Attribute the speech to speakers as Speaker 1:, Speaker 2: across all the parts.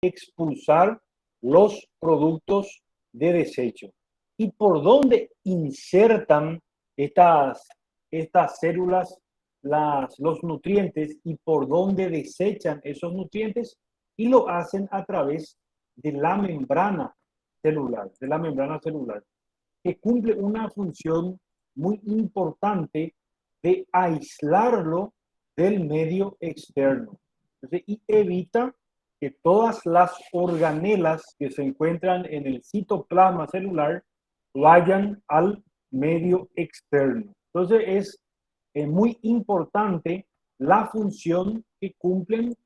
Speaker 1: expulsar los productos de desecho. ¿Y por dónde insertan estas células los nutrientes y por dónde desechan esos nutrientes? Y lo hacen a través de la membrana celular, que cumple una función muy importante de aislarlo del medio externo. Entonces, y evita que todas las organelas que se encuentran en el citoplasma celular vayan al medio externo. Entonces, es muy importante la función que cumple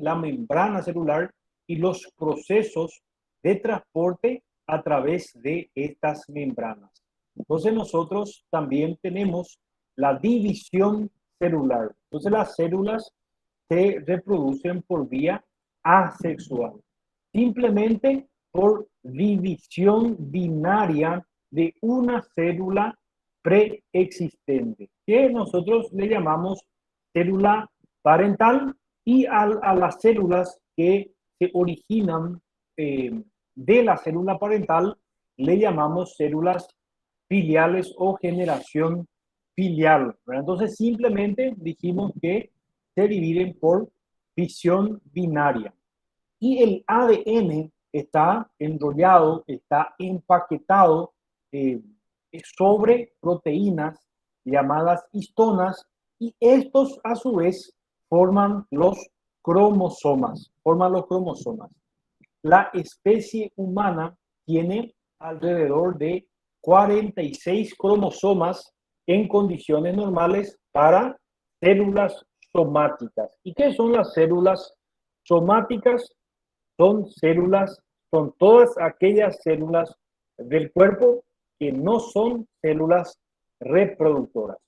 Speaker 1: la membrana celular y los procesos de transporte a través de estas membranas. Entonces nosotros también tenemos la división celular. Entonces las células se reproducen por vía asexual, simplemente por división binaria de una célula preexistente, que nosotros le llamamos célula parental, y a las células que se originan de la célula parental le llamamos células filiales o generación filial, ¿verdad? Entonces simplemente dijimos que se dividen por fisión binaria. Y el ADN está enrollado, está empaquetado sobre proteínas llamadas histonas, y estos a su vez forman los cromosomas. La especie humana tiene alrededor de 46 cromosomas en condiciones normales para células somáticas. ¿Y qué son las células somáticas? Son todas aquellas células del cuerpo que no son células reproductoras.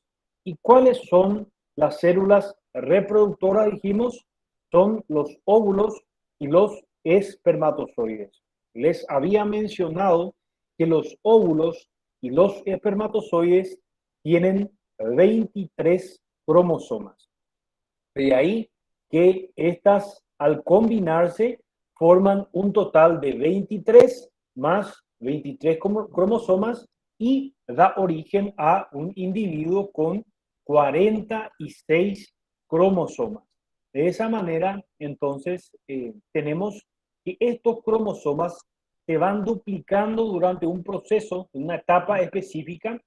Speaker 1: ¿Y cuáles son las células reproductoras? Dijimos, son los óvulos y los espermatozoides. Les había mencionado que los óvulos y los espermatozoides tienen 23 cromosomas. De ahí que estas, al combinarse, forman un total de 23 más 23 cromosomas y da origen a un individuo con 46 cromosomas. De esa manera, entonces, tenemos que estos cromosomas se van duplicando durante un proceso, una etapa específica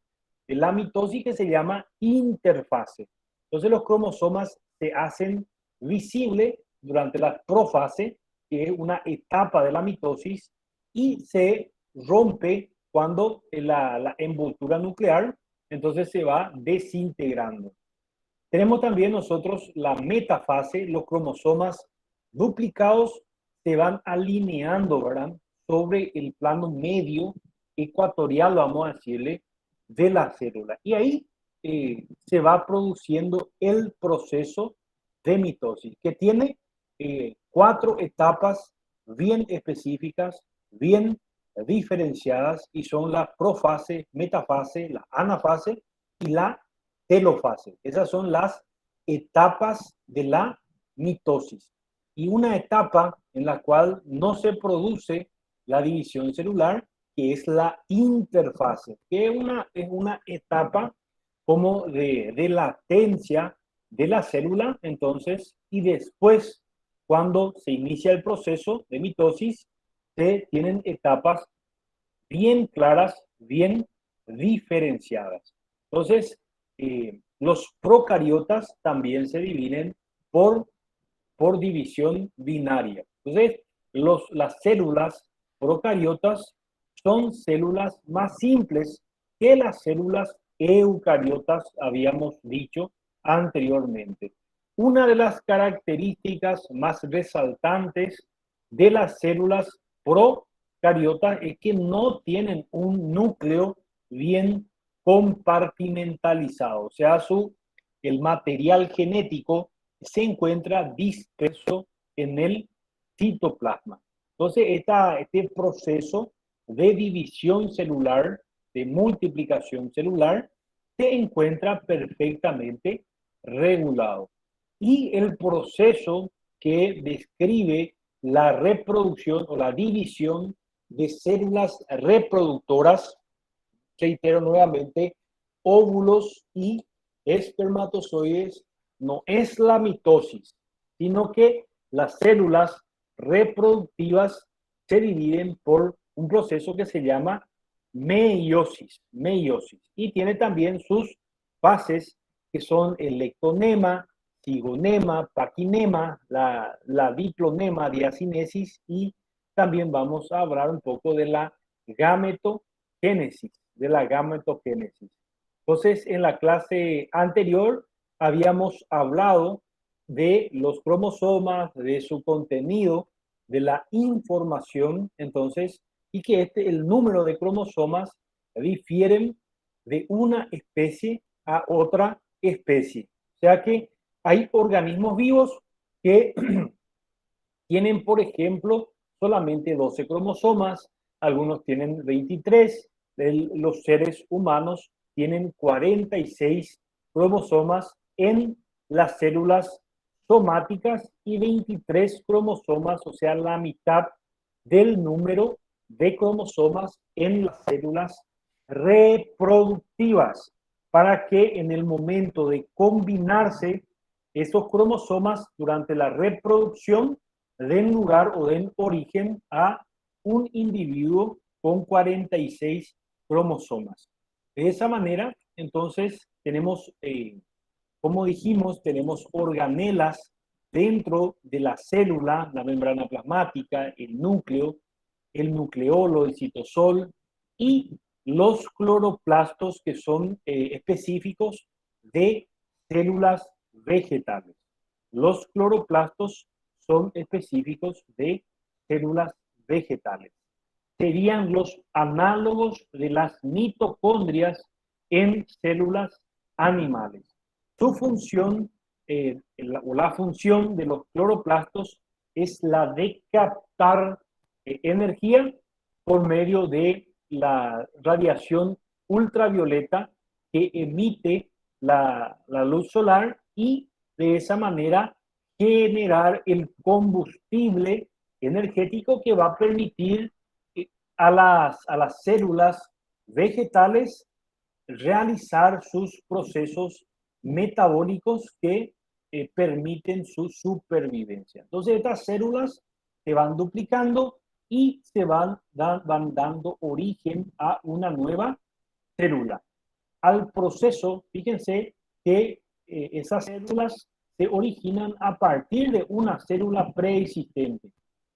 Speaker 1: de la mitosis que se llama interfase. Entonces los cromosomas se hacen visibles durante la profase, que es una etapa de la mitosis, y se rompe cuando la envoltura nuclear entonces se va desintegrando. Tenemos también nosotros la metafase, los cromosomas duplicados se van alineando, ¿verdad?, sobre el plano medio ecuatorial, vamos a decirle, de la célula. Y ahí se va produciendo el proceso de mitosis, que tiene 4 etapas bien específicas, bien diferenciadas, y son la profase, metafase, la anafase y la telofase. Esas son las etapas de la mitosis. Y una etapa en la cual no se produce la división celular, que es la interfase, que es una etapa como de latencia de la célula. Entonces, y después, cuando se inicia el proceso de mitosis, se tienen etapas bien claras, bien diferenciadas. Entonces, los procariotas también se dividen por división binaria. Entonces, las células procariotas son células más simples que las células eucariotas, habíamos dicho anteriormente. Una de las características más resaltantes de las células procariotas es que no tienen un núcleo bien compartimentalizado, o sea, el material genético se encuentra disperso en el citoplasma. Entonces, este proceso de división celular, de multiplicación celular, se encuentra perfectamente regulado. Y el proceso que describe la reproducción o la división de células reproductoras, reitero nuevamente, óvulos y espermatozoides, no es la mitosis, sino que las células reproductivas se dividen por un proceso que se llama meiosis, y tiene también sus fases que son el ectonema, cigonema, paquinema, la diplonema, diacinesis, y también vamos a hablar un poco de la gametogénesis, Entonces, en la clase anterior habíamos hablado de los cromosomas, de su contenido, de la información, entonces, y que el número de cromosomas difieren de una especie a otra especie. O sea que hay organismos vivos que tienen, por ejemplo, solamente 12 cromosomas, algunos tienen 23, los seres humanos tienen 46 cromosomas en las células somáticas y 23 cromosomas, o sea, la mitad del número de cromosomas en las células reproductivas, para que en el momento de combinarse esos cromosomas durante la reproducción den lugar o den origen a un individuo con 46 cromosomas. De esa manera, entonces, tenemos, como dijimos, tenemos organelas dentro de la célula, la membrana plasmática, el núcleo, el nucleolo, el citosol y los cloroplastos, que son específicos de células vegetales. Los cloroplastos son específicos de células vegetales. Serían los análogos de las mitocondrias en células animales. Su función, o la función de los cloroplastos, es la de captar energía por medio de la radiación ultravioleta que emite la luz solar, y de esa manera generar el combustible energético que va a permitir a las células vegetales realizar sus procesos metabólicos que permiten su supervivencia. Entonces, estas células se van duplicando y se van dando origen a una nueva célula. Al proceso, fíjense que esas células se originan a partir de una célula preexistente.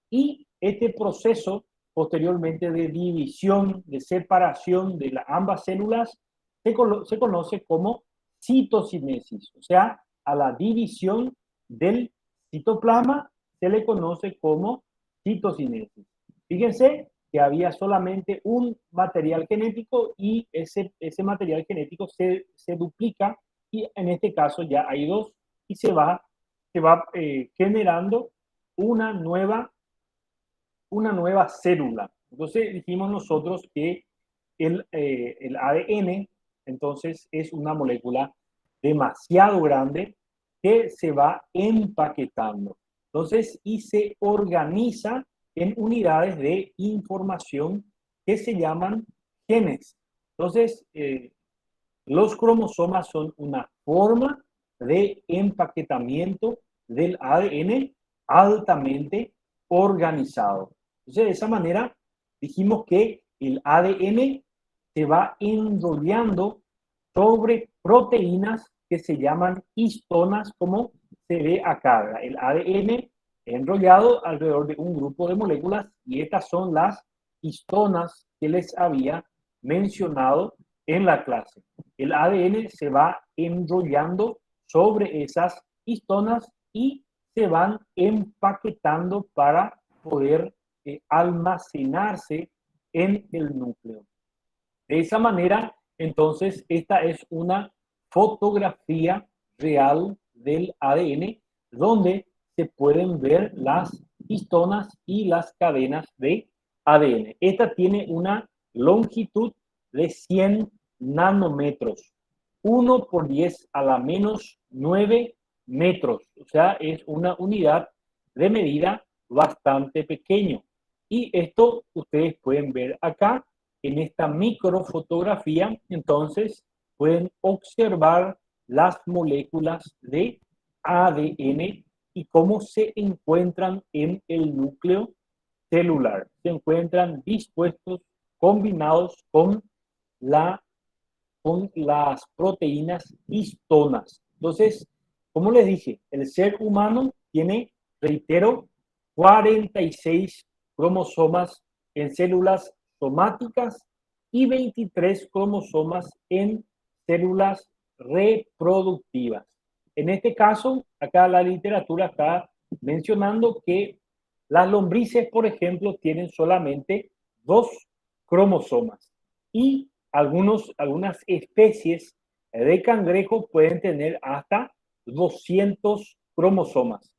Speaker 1: Y este proceso, posteriormente, de división, de separación de ambas células, se conoce como citocinesis. O sea, a la división del citoplasma se le conoce como citocinesis. Fíjense que había solamente un material genético y ese material genético se duplica, y en este caso ya hay dos, y se va generando una nueva célula. Entonces dijimos nosotros que el ADN entonces es una molécula demasiado grande que se va empaquetando. Entonces, y se organiza en unidades de información que se llaman genes. Entonces, los cromosomas son una forma de empaquetamiento del ADN altamente organizado. Entonces, de esa manera, dijimos que el ADN se va enrollando sobre proteínas que se llaman histonas, como se ve acá. El ADN enrollado alrededor de un grupo de moléculas, y estas son las histonas que les había mencionado en la clase. El ADN se va enrollando sobre esas histonas y se van empaquetando para poder almacenarse en el núcleo. De esa manera, entonces, esta es una fotografía real del ADN, donde se pueden ver las histonas y las cadenas de ADN. Esta tiene una longitud de 100 nanómetros, 1 por 10 a la menos 9 metros. O sea, es una unidad de medida bastante pequeño. Y esto ustedes pueden ver acá en esta microfotografía. Entonces pueden observar las moléculas de ADN y cómo se encuentran en el núcleo celular. Se encuentran dispuestos, combinados la, con las proteínas histonas. Entonces, como les dije, el ser humano tiene, reitero, 46 cromosomas en células somáticas y 23 cromosomas en células reproductivas. En este caso, acá la literatura está mencionando que las lombrices, por ejemplo, tienen solamente 2 cromosomas y algunas especies de cangrejo pueden tener hasta 200 cromosomas.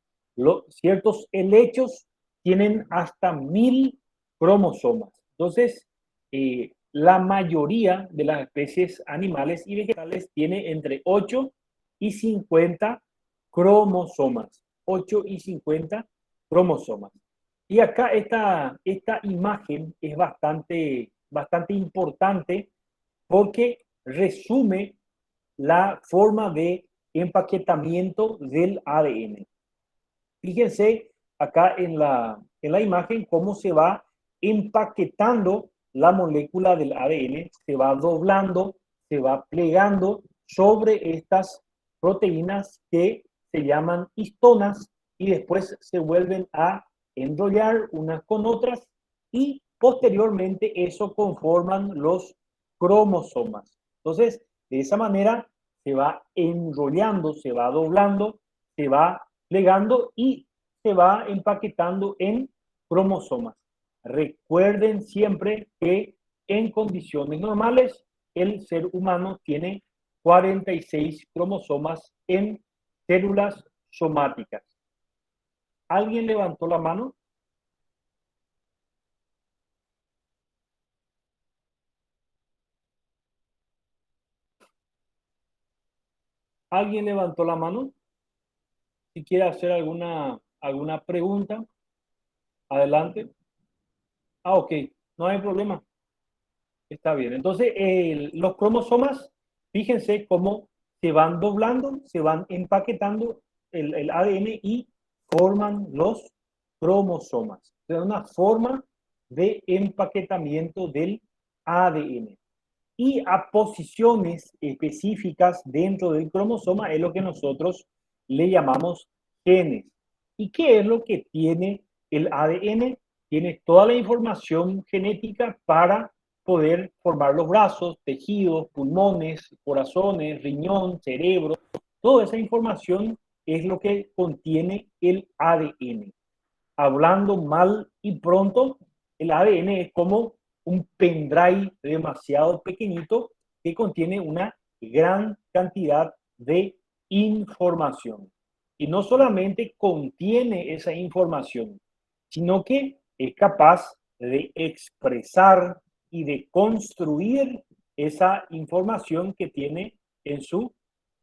Speaker 1: Ciertos helechos tienen hasta 1000 cromosomas. Entonces, la mayoría de las especies animales y vegetales tiene entre 8 y 50 cromosomas. 8 y 50 cromosomas. Y acá esta imagen es bastante importante porque resume la forma de empaquetamiento del ADN. Fíjense acá en la imagen cómo se va empaquetando la molécula del ADN, se va doblando, se va plegando sobre estas proteínas que se llaman histonas y después se vuelven a enrollar unas con otras y posteriormente eso conforman los cromosomas. Entonces, de esa manera se va enrollando, se va doblando, se va plegando y se va empaquetando en cromosomas. Recuerden siempre que en condiciones normales el ser humano tiene 46 cromosomas en células somáticas. ¿Alguien levantó la mano? ¿Alguien levantó la mano? Si quiere hacer alguna pregunta, adelante. Ah, ok, no hay problema. Está bien. Entonces, los cromosomas, fíjense cómo se van doblando, se van empaquetando el ADN y forman los cromosomas. Es una forma de empaquetamiento del ADN. Y a posiciones específicas dentro del cromosoma es lo que nosotros le llamamos genes. ¿Y qué es lo que tiene el ADN? Tiene toda la información genética para poder formar los brazos, tejidos, pulmones, corazones, riñón, cerebro. Toda esa información es lo que contiene el ADN. Hablando mal y pronto, el ADN es como un pendrive demasiado pequeñito que contiene una gran cantidad de información. Y no solamente contiene esa información, sino que es capaz de expresar y de construir esa información que tiene en su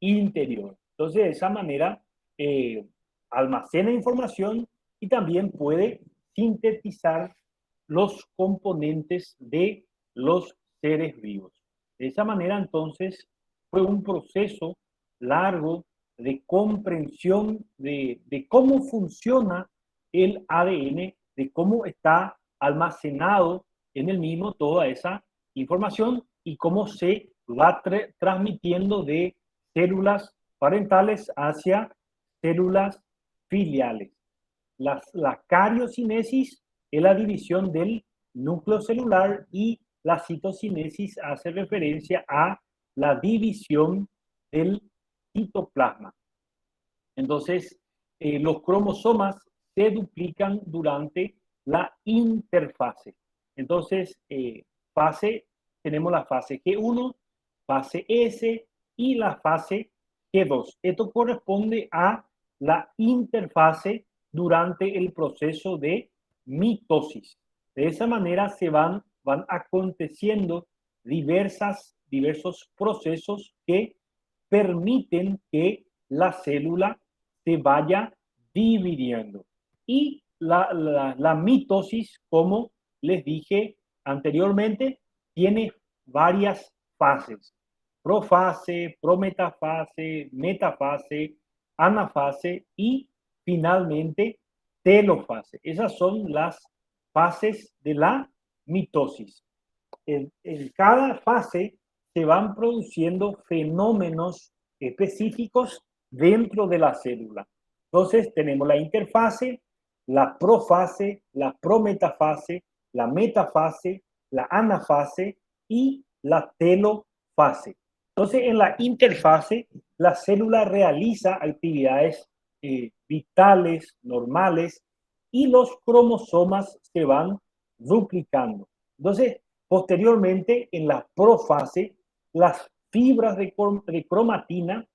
Speaker 1: interior. Entonces, de esa manera, almacena información y también puede sintetizar los componentes de los seres vivos. De esa manera, entonces, fue un proceso largo de comprensión de cómo funciona el ADN, de cómo está almacenado en el mismo toda esa información y cómo se va transmitiendo de células parentales hacia células filiales. La cariocinesis es la división del núcleo celular y la citocinesis hace referencia a la división del citoplasma. Entonces, los cromosomas se duplican durante la interfase. Entonces, tenemos la fase G1, fase S y la fase G2. Esto corresponde a la interfase durante el proceso de mitosis. De esa manera van aconteciendo diversos procesos que permiten que la célula se vaya dividiendo. Y la mitosis, como les dije anteriormente, tiene varias fases: profase, prometafase, metafase, anafase y finalmente telofase. Esas son las fases de la mitosis. En cada fase se van produciendo fenómenos específicos dentro de la célula. Entonces tenemos la interfase, la profase, la prometafase, la metafase, la anafase y la telofase. Entonces, en la interfase, la célula realiza actividades vitales, normales, y los cromosomas se van duplicando. Entonces, posteriormente, en la profase, las fibras de cromatina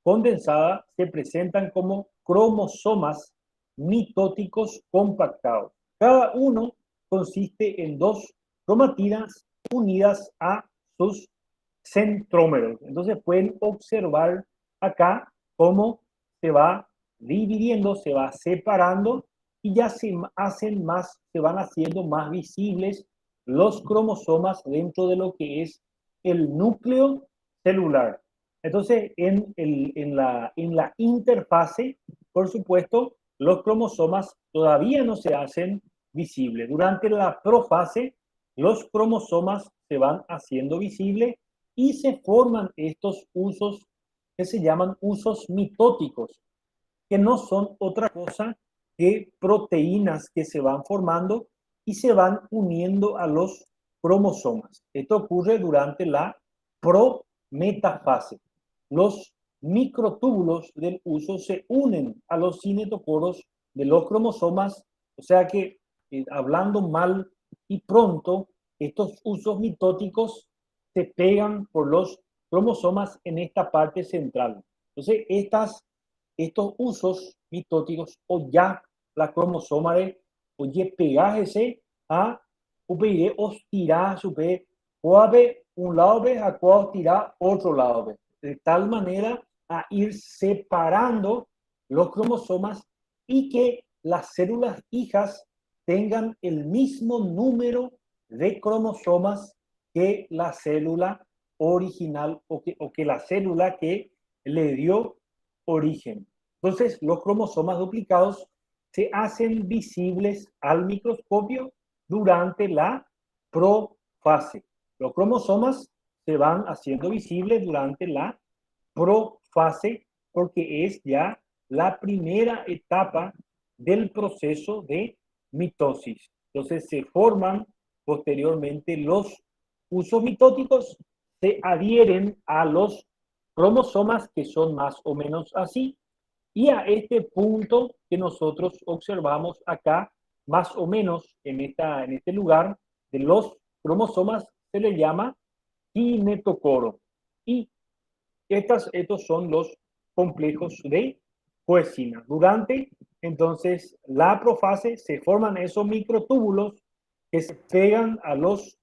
Speaker 1: condensada se presentan como cromosomas mitóticos compactados. Cada uno consiste en dos cromatinas unidas a sus centrómeros. Entonces pueden observar acá cómo se va dividiendo, se va separando y ya se van haciendo más visibles los cromosomas dentro de lo que es el núcleo celular. Entonces, en la interfase, por supuesto, los cromosomas todavía no se hacen visibles. Durante la profase, los cromosomas se van haciendo visibles y se forman estos usos que se llaman usos mitóticos, que no son otra cosa que proteínas que se van formando y se van uniendo a los cromosomas. Esto ocurre durante la prometafase. Los microtúbulos del uso se unen a los cinetocoros de los cromosomas, o sea que, hablando mal y pronto, estos usos mitóticos se pegan por los cromosomas en esta parte central. Entonces, estos usos mitóticos, o ya la cromosoma de, oye, pegájese a upire os tirá supe coabe un lado ve a coa tirá otro lado ve, de tal manera a ir separando los cromosomas y que las células hijas tengan el mismo número de cromosomas que la célula original o que la célula que le dio origen. Entonces, los cromosomas duplicados se hacen visibles al microscopio durante la profase. Los cromosomas se van haciendo visibles durante la profase porque es ya la primera etapa del proceso de mitosis. Entonces se forman posteriormente los usos mitóticos, se adhieren a los cromosomas que son más o menos así, y a este punto que nosotros observamos acá, más o menos en este lugar de los cromosomas, se le llama kinetocoro. Y estos son los complejos de coesina. Durante, entonces, la profase se forman esos microtúbulos que se pegan a los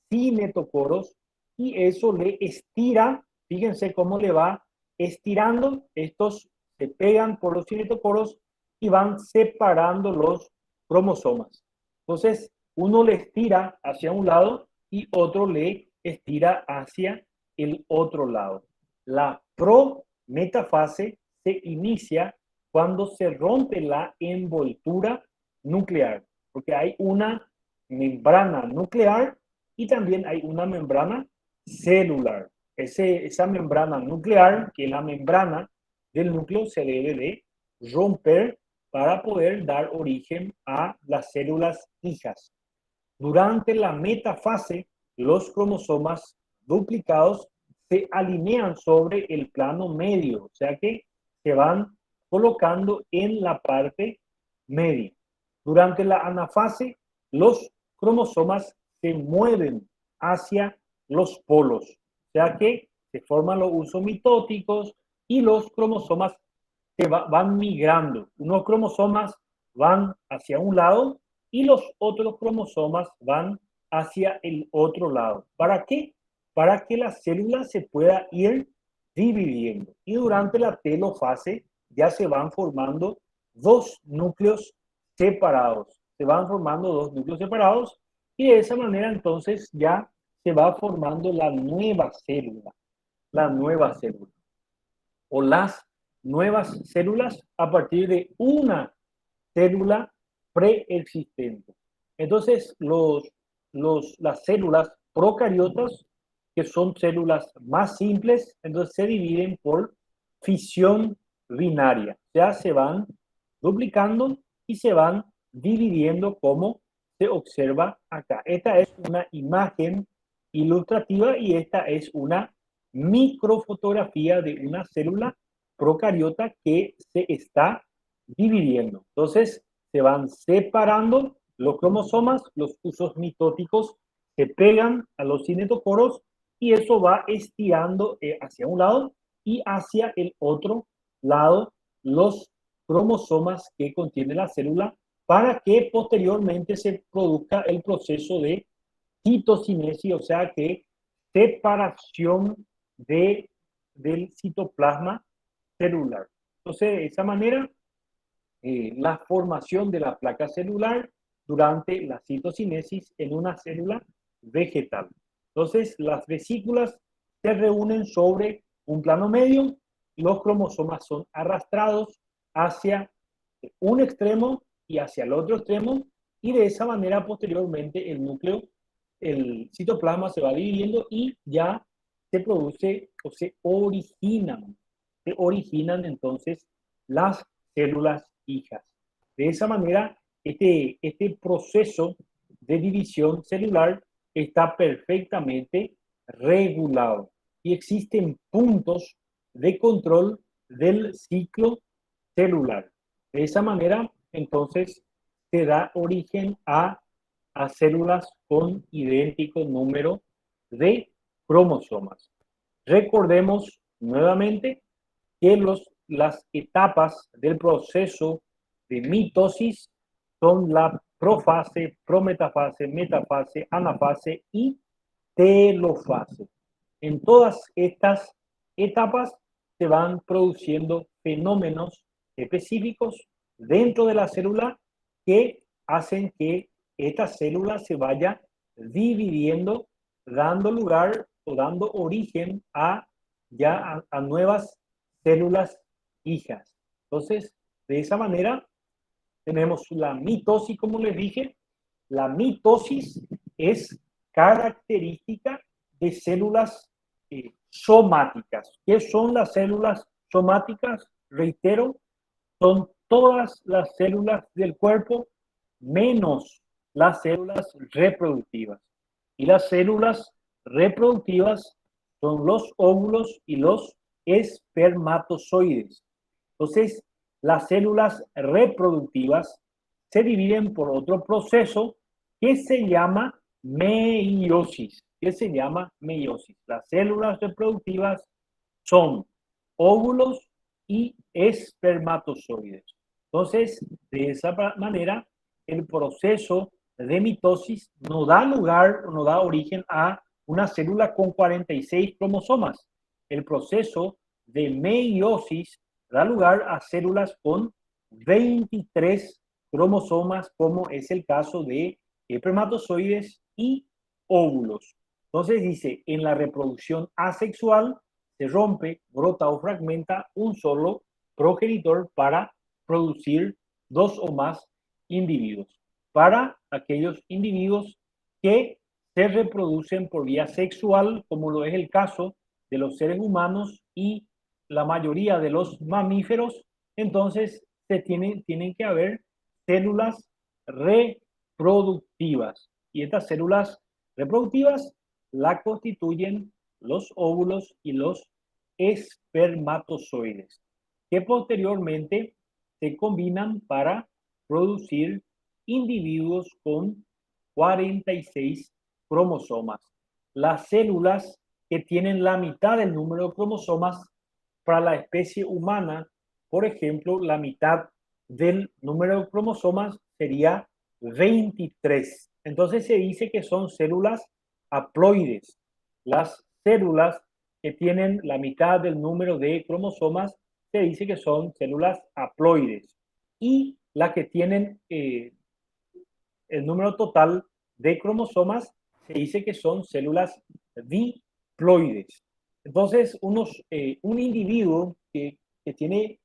Speaker 1: cinetocoros y eso le estira. Fíjense cómo le va estirando. Estos se pegan por los cinetocoros y van separando los cromosomas. Entonces, uno le estira hacia un lado y otro le estira hacia el otro lado. La prometafase se inicia cuando se rompe la envoltura nuclear, porque hay una membrana nuclear y también hay una membrana celular. Esa membrana nuclear, que es la membrana del núcleo, se debe de romper para poder dar origen a las células hijas. Durante la metafase, los cromosomas duplicados se alinean sobre el plano medio, o sea que se van colocando en la parte media. Durante la anafase, los cromosomas se mueven hacia los polos, o sea que se forman los usos mitóticos y los cromosomas se van migrando. Unos cromosomas van hacia un lado y los otros cromosomas van hacia el otro lado. ¿Para qué? Para que la célula se pueda ir dividiendo. Y durante la telofase ya se van formando dos núcleos separados. Se van formando dos núcleos separados y de esa manera entonces ya se va formando la nueva célula o las nuevas células a partir de una célula preexistente. Entonces, las células procariotas, que son células más simples, entonces se dividen por fisión binaria. Ya se van duplicando y se van dividiendo como se observa acá. Esta es una imagen ilustrativa y esta es una microfotografía de una célula procariota que se está dividiendo. Entonces, se van separando los cromosomas, los usos mitóticos se pegan a los cinetocoros y eso va estirando hacia un lado y hacia el otro lado los cromosomas que contiene la célula para que posteriormente se produzca el proceso de citocinesis, o sea que separación del citoplasma celular. Entonces, de esa manera, la formación de la placa celular durante la citocinesis en una célula vegetal. Entonces, las vesículas se reúnen sobre un plano medio, los cromosomas son arrastrados hacia un extremo y hacia el otro extremo, y de esa manera posteriormente el núcleo, el citoplasma se va dividiendo y ya se produce o se originan entonces las células hijas. De esa manera, este proceso de división celular está perfectamente regulado y existen puntos de control del ciclo celular. De esa manera, entonces, se da origen a células con idéntico número de cromosomas. Recordemos nuevamente que las etapas del proceso de mitosis son la profase, prometafase, metafase, anafase y telofase. En todas estas etapas se van produciendo fenómenos específicos dentro de la célula que hacen que esta célula se vaya dividiendo, dando lugar o dando origen a nuevas células hijas. Entonces, de esa manera, tenemos la mitosis, como les dije. La mitosis es característica de células somáticas. ¿Qué son las células somáticas? Reitero, son todas las células del cuerpo menos las células reproductivas. Y las células reproductivas son los óvulos y los espermatozoides. Entonces, las células reproductivas se dividen por otro proceso que se llama meiosis. ¿Qué se llama meiosis? Las células reproductivas son óvulos y espermatozoides. Entonces, de esa manera, el proceso de mitosis no da lugar, no da origen a una célula con 46 cromosomas. El proceso de meiosis da lugar a células con 23 cromosomas, como es el caso de espermatozoides y óvulos. Entonces dice, en la reproducción asexual se rompe, brota o fragmenta un solo progenitor para producir dos o más individuos. Para aquellos individuos que se reproducen por vía sexual, como lo es el caso de los seres humanos y la mayoría de los mamíferos, entonces tienen que haber células reproductivas. Y estas células reproductivas la constituyen los óvulos y los espermatozoides, que posteriormente se combinan para producir individuos con 46 cromosomas. Las células que tienen la mitad del número de cromosomas para la especie humana, por ejemplo, la mitad del número de cromosomas sería 23. Entonces se dice que son células haploides. Las células que tienen la mitad del número de cromosomas se dice que son células haploides. y las que tienen el número total de cromosomas se dice que son células diploides. Entonces, un individuo que tiene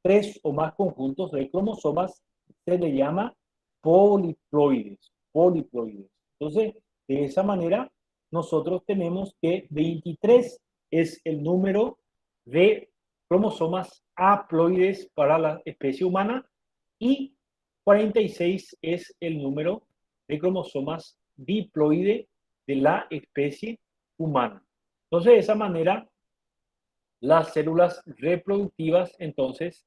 Speaker 1: 3 o más conjuntos de cromosomas se le llama poliploides. Poliploides. Entonces, de esa manera, nosotros tenemos que 23 es el número de cromosomas haploides para la especie humana y 46 es el número de cromosomas diploide de la especie humana. Entonces, de esa manera, las células reproductivas entonces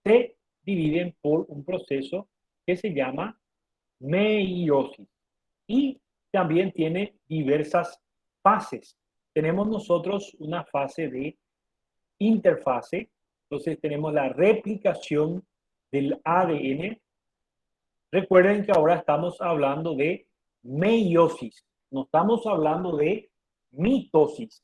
Speaker 1: se dividen por un proceso que se llama meiosis y también tiene diversas fases. Tenemos nosotros una fase de interfase, entonces tenemos la replicación del ADN. Recuerden que ahora estamos hablando de meiosis, no estamos hablando de mitosis.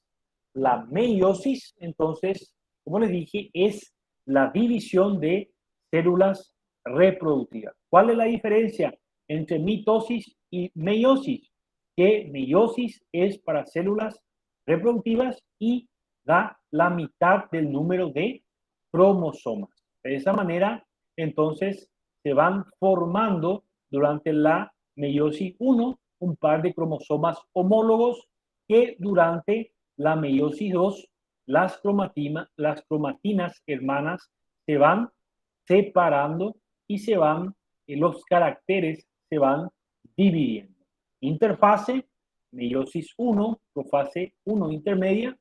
Speaker 1: La meiosis, entonces, como les dije, es la división de células reproductivas. ¿Cuál es la diferencia entre mitosis y meiosis? Que meiosis es para células reproductivas y da la mitad del número de cromosomas. De esa manera, entonces, se van formando durante la meiosis 1 un par de cromosomas homólogos que durante la meiosis 2 las cromatinas hermanas se van separando y los caracteres se van dividiendo. Interfase, meiosis 1, profase 1 intermedia,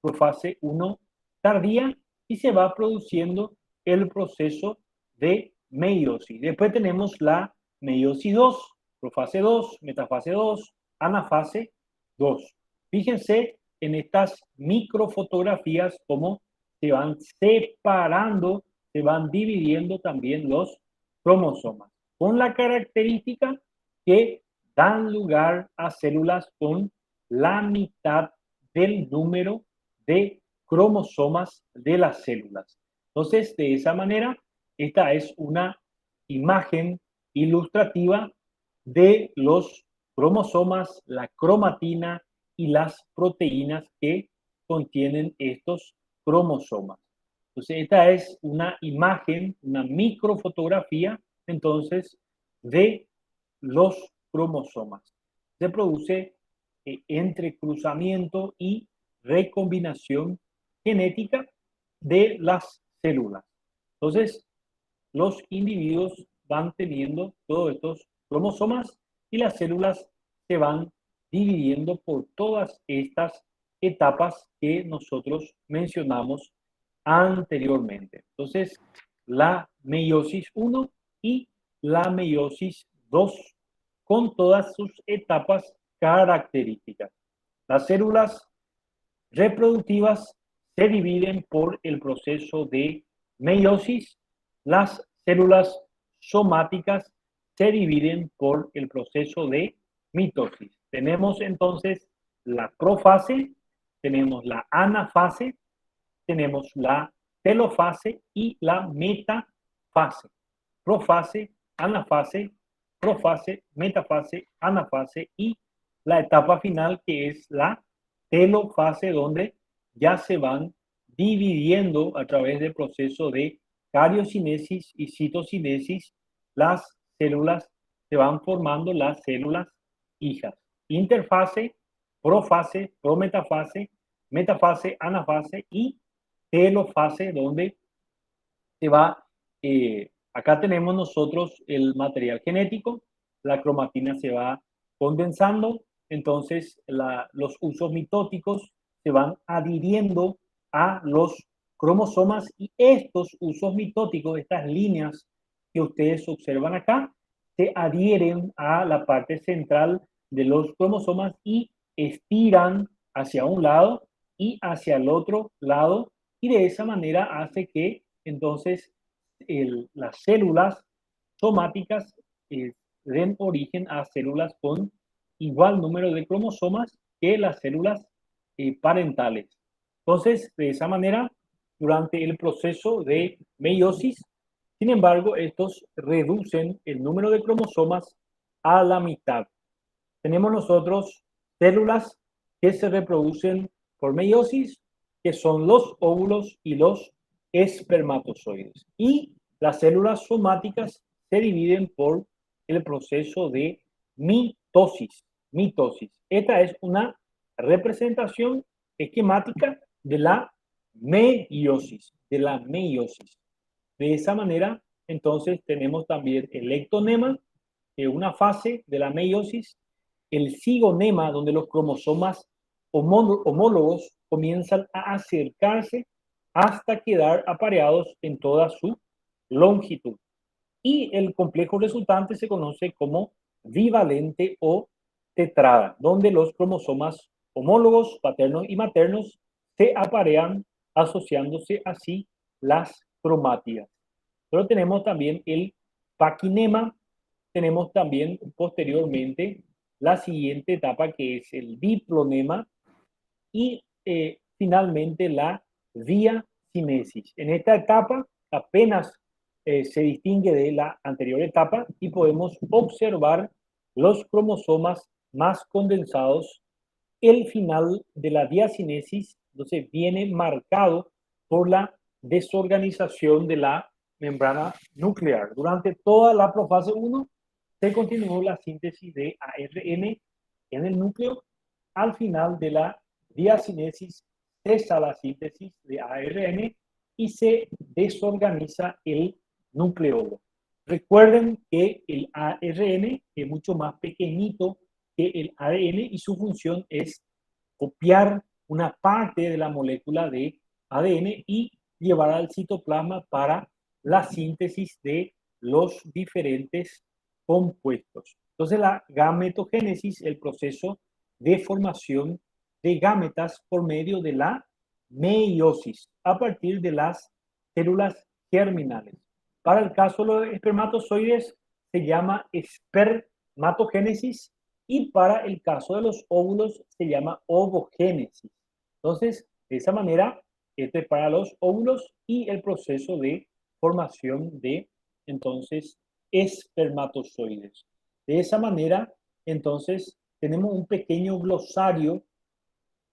Speaker 1: profase 1 tardía y se va produciendo el proceso de meiosis. Después tenemos la meiosis 2, profase 2, metafase 2, anafase 2. Fíjense en estas microfotografías cómo se van separando, se van dividiendo también los cromosomas, con la característica que dan lugar a células con la mitad del número de cromosomas de las células. Entonces, de esa manera, esta es una imagen ilustrativa de los cromosomas, la cromatina y las proteínas que contienen estos cromosomas. Entonces, esta es una imagen, una microfotografía, entonces, de los cromosomas. Se produce entrecruzamiento y recombinación genética de las células. Entonces, los individuos van teniendo todos estos cromosomas y las células se van dividiendo por todas estas etapas que nosotros mencionamos anteriormente. Entonces, la meiosis 1 y la meiosis 2 con todas sus etapas características. Las células reproductivas se dividen por el proceso de meiosis. Las células somáticas se dividen por el proceso de mitosis. Tenemos entonces la profase, tenemos la anafase, tenemos la telofase y la metafase. Profase, anafase, profase, metafase, anafase y la etapa final que es la telofase, donde ya se van dividiendo a través del proceso de cariocinesis y citocinesis las células, se van formando las células hijas. Interfase, profase, prometafase, metafase, anafase y telofase, donde se va, acá tenemos nosotros el material genético, la cromatina se va condensando, entonces los usos mitóticos se van adhiriendo a los cromosomas y estos usos mitóticos, estas líneas que ustedes observan acá, se adhieren a la parte central de los cromosomas y estiran hacia un lado y hacia el otro lado y de esa manera hace que entonces las células somáticas den origen a células con igual número de cromosomas que las células parentales. Entonces, de esa manera, durante el proceso de meiosis, Sin embargo, estos reducen el número de cromosomas a la mitad. Tenemos nosotros células que se reproducen por meiosis, que son los óvulos y los espermatozoides. Y las células somáticas se dividen por el proceso de mitosis. Mitosis. Esta es una representación esquemática de la meiosis, de la meiosis. De esa manera, entonces, tenemos también el ectonema, que es una fase de la meiosis, el cigonema, donde los cromosomas homólogos comienzan a acercarse hasta quedar apareados en toda su longitud. Y el complejo resultante se conoce como bivalente o tetrada, donde los cromosomas homólogos paternos y maternos se aparean asociándose así las cromátidas. Pero tenemos también el paquinema, tenemos también posteriormente la siguiente etapa que es el diplonema y finalmente la diacinesis. En esta etapa apenas se distingue de la anterior etapa y podemos observar los cromosomas más condensados. El final de la diacinesis, entonces, viene marcado por la desorganización de la membrana nuclear. Durante toda la profase 1 se continuó la síntesis de ARN en el núcleo. Al final de la diacinesis cesa la síntesis de ARN y se desorganiza el nucleolo. Recuerden que el ARN es mucho más pequeñito que el ADN y su función es copiar una parte de la molécula de ADN y llevar al citoplasma para la síntesis de los diferentes compuestos. Entonces, la gametogénesis, el proceso de formación de gametas por medio de la meiosis a partir de las células germinales. Para el caso de los espermatozoides se llama espermatogénesis y para el caso de los óvulos se llama ovogénesis. Entonces, de esa manera, este es para los óvulos y el proceso de formación de, entonces, espermatozoides. De esa manera, entonces, tenemos un pequeño glosario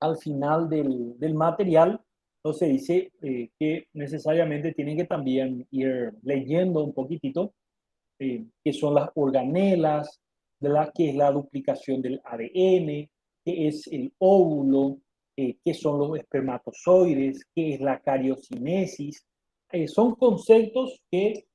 Speaker 1: al final del material. Entonces dice que necesariamente tienen que también ir leyendo un poquitito qué son las organelas, qué es la duplicación del ADN, qué es el óvulo, qué son los espermatozoides, qué es la cariocinesis. Son conceptos que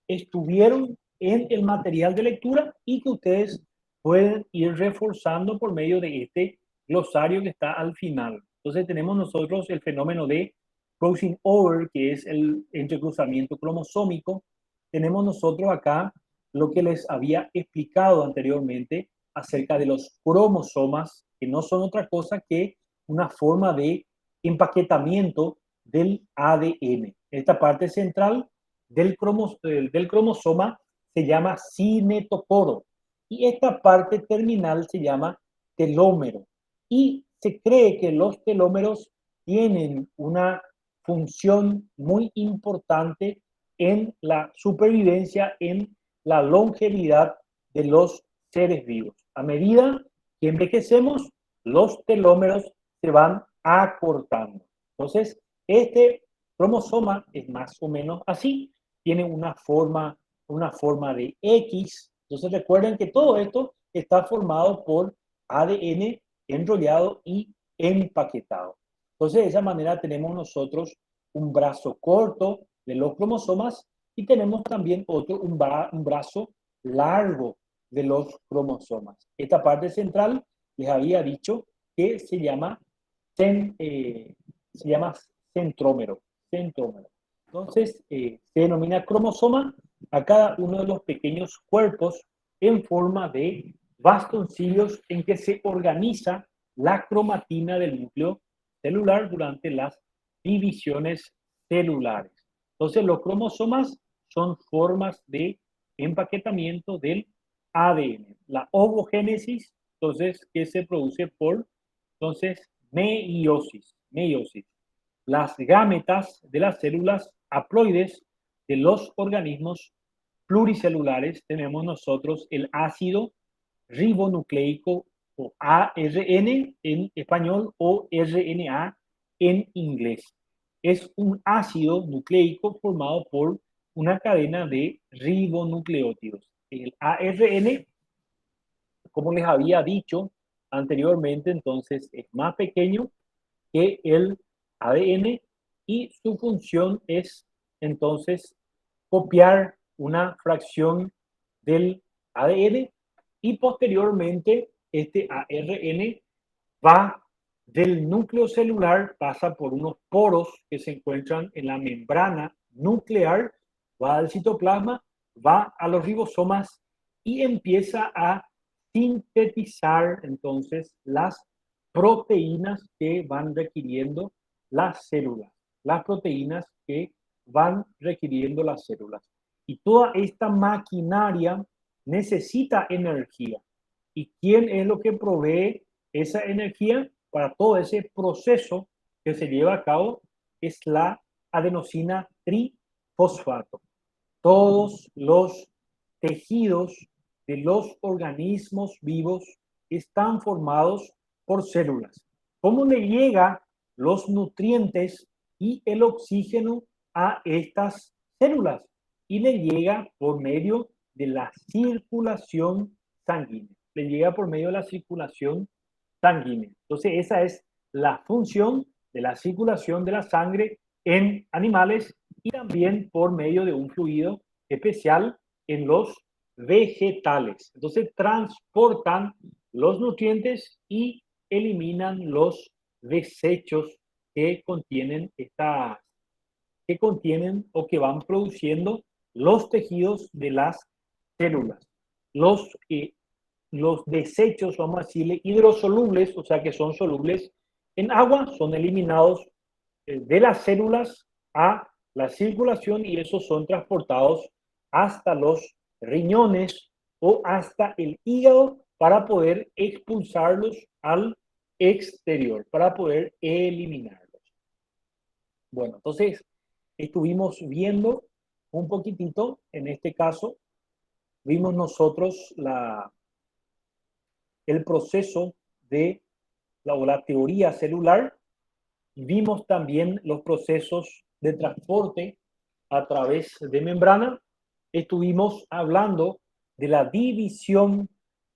Speaker 1: estuvieron en el material de lectura y que ustedes pueden ir reforzando por medio de este glosario que está al final. Entonces tenemos nosotros el fenómeno de crossing over, que es el entrecruzamiento cromosómico. Tenemos nosotros acá lo que les había explicado anteriormente acerca de los cromosomas, que no son otra cosa que una forma de empaquetamiento del ADN. Esta parte central del cromosoma se llama cinetocoro y esta parte terminal se llama telómero. Y se cree que los telómeros tienen una función muy importante en la supervivencia, en la longevidad de los seres vivos. A medida que envejecemos, los telómeros se van acortando. Entonces, este cromosoma es más o menos así, tiene una forma de X. Entonces recuerden que todo esto está formado por ADN enrollado y empaquetado. Entonces de esa manera tenemos nosotros un brazo corto de los cromosomas y tenemos también un brazo largo de los cromosomas. Esta parte central les había dicho que se llama centrómero. Entonces, se denomina cromosoma a cada uno de los pequeños cuerpos en forma de bastoncillos en que se organiza la cromatina del núcleo celular durante las divisiones celulares. Entonces, los cromosomas son formas de empaquetamiento del ADN. La ovogénesis, entonces, que se produce por, entonces, meiosis. Las gametas de las células haploides de los organismos pluricelulares tenemos nosotros el ácido ribonucleico o ARN en español o RNA en inglés. Es un ácido nucleico formado por una cadena de ribonucleótidos. El ARN, como les había dicho anteriormente, entonces es más pequeño que el ADN y su función es entonces copiar una fracción del ADN y posteriormente este ARN va del núcleo celular, pasa por unos poros que se encuentran en la membrana nuclear, va al citoplasma, va a los ribosomas y empieza a sintetizar entonces las proteínas que van requiriendo las células, las proteínas que van requiriendo las células. Y toda esta maquinaria necesita energía. ¿Y quién es lo que provee esa energía para todo ese proceso que se lleva a cabo? Es la adenosina trifosfato. Todos los tejidos de los organismos vivos están formados por células. ¿Cómo le llega los nutrientes y el oxígeno a estas células? Y le llega por medio de la circulación sanguínea. Le llega por medio de la circulación sanguínea. Entonces, esa es la función de la circulación de la sangre en animales y también por medio de un fluido especial en los vegetales. Entonces, transportan los nutrientes y eliminan los desechos que contienen que contienen o que van produciendo los tejidos de las células. Los desechos, vamos a decirle, hidrosolubles, o sea que son solubles en agua, son eliminados de las células a la circulación y esos son transportados hasta los riñones o hasta el hígado para poder expulsarlos al exterior, para poder eliminarlos. Bueno, entonces estuvimos viendo un poquitito, en este caso, vimos nosotros el proceso de la teoría celular, vimos también los procesos de transporte a través de membrana, estuvimos hablando de la división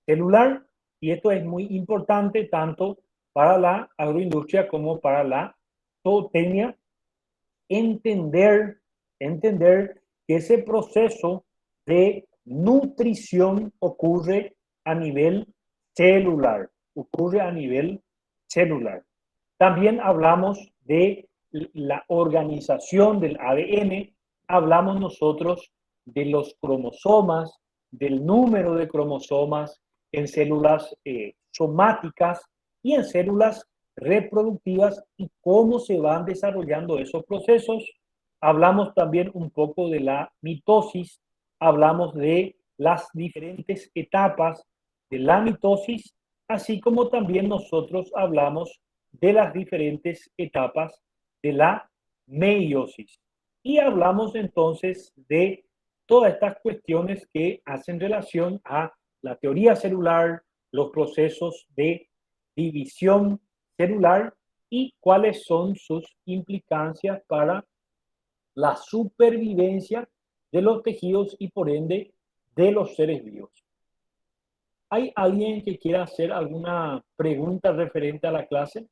Speaker 1: celular y esto es muy importante tanto para la agroindustria como para la zootecnia, entender que ese proceso de nutrición ocurre a nivel celular, ocurre a nivel celular. También hablamos de la organización del ADN, hablamos nosotros de los cromosomas, del número de cromosomas en células somáticas y en células reproductivas y cómo se van desarrollando esos procesos. Hablamos también un poco de la mitosis, hablamos de las diferentes etapas de la mitosis, así como también nosotros hablamos de las diferentes etapas de la meiosis. Y hablamos entonces de todas estas cuestiones que hacen relación a la teoría celular, los procesos de división celular y cuáles son sus implicancias para la supervivencia de los tejidos y por ende de los seres vivos. ¿Hay alguien que quiera hacer alguna pregunta referente a la clase?